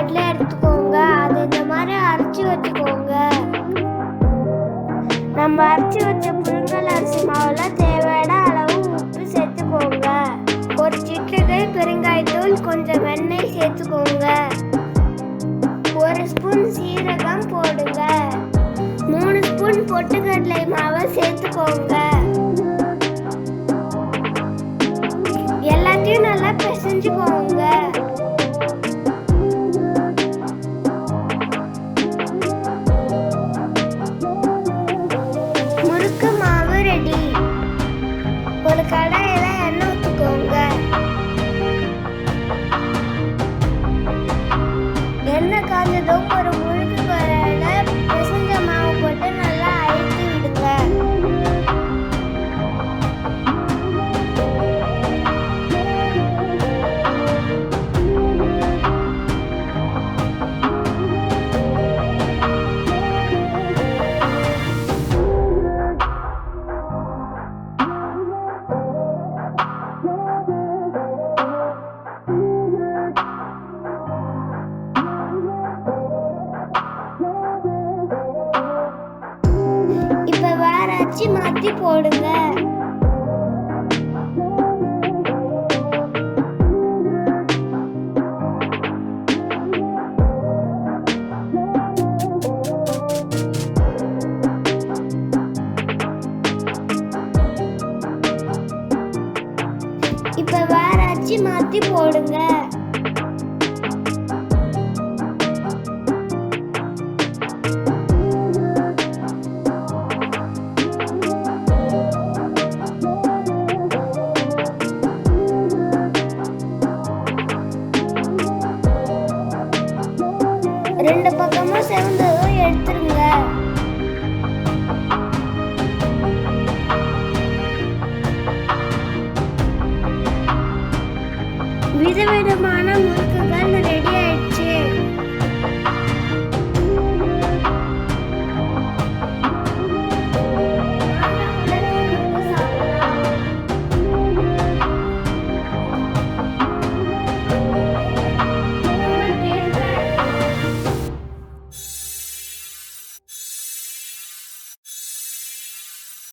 கடலை எடுத்துக்கோங்க. அதை இந்த மாதிரி அரைச்சி வச்சுக்கோங்க. நம்ம அரைச்சி வச்ச புழுங்கல் அரிசி மாவுல தேவையான அளவு உப்பு சேர்த்துக்கோங்க. ஒரு சிட்டிகை பெருங்காயத்தூள், கொஞ்சம் வெண்ணெய் சேர்த்துக்கோங்க. ஒரு ஸ்பூன் சீரகம் போடுங்க. 3 ஸ்பூன் பொட்டுக்கடலை மாவை சேர்த்துக்கோங்க. எல்லாத்தையும் நல்லா பிசைஞ்சுக்கோங்க. முறுக்கு மாவு ரெடி. ஒரு கடாயில எண்ணெய் ஊற்றிக்கோங்க. எண்ணெய் காஞ்சதும் ஒரு முறுக்கு கடாயில பிசைஞ்ச மாவு போட்டு நல்லா அழுத்தி விடுங்க. இப்ப வேற அச்சு மாத்தி போடுங்க. இப்ப வேற அச்சு மாத்தி போடுங்க. ரெண்டு பக்கமும் செவந்ததும் எடுத்துருங்க. விதவிதமான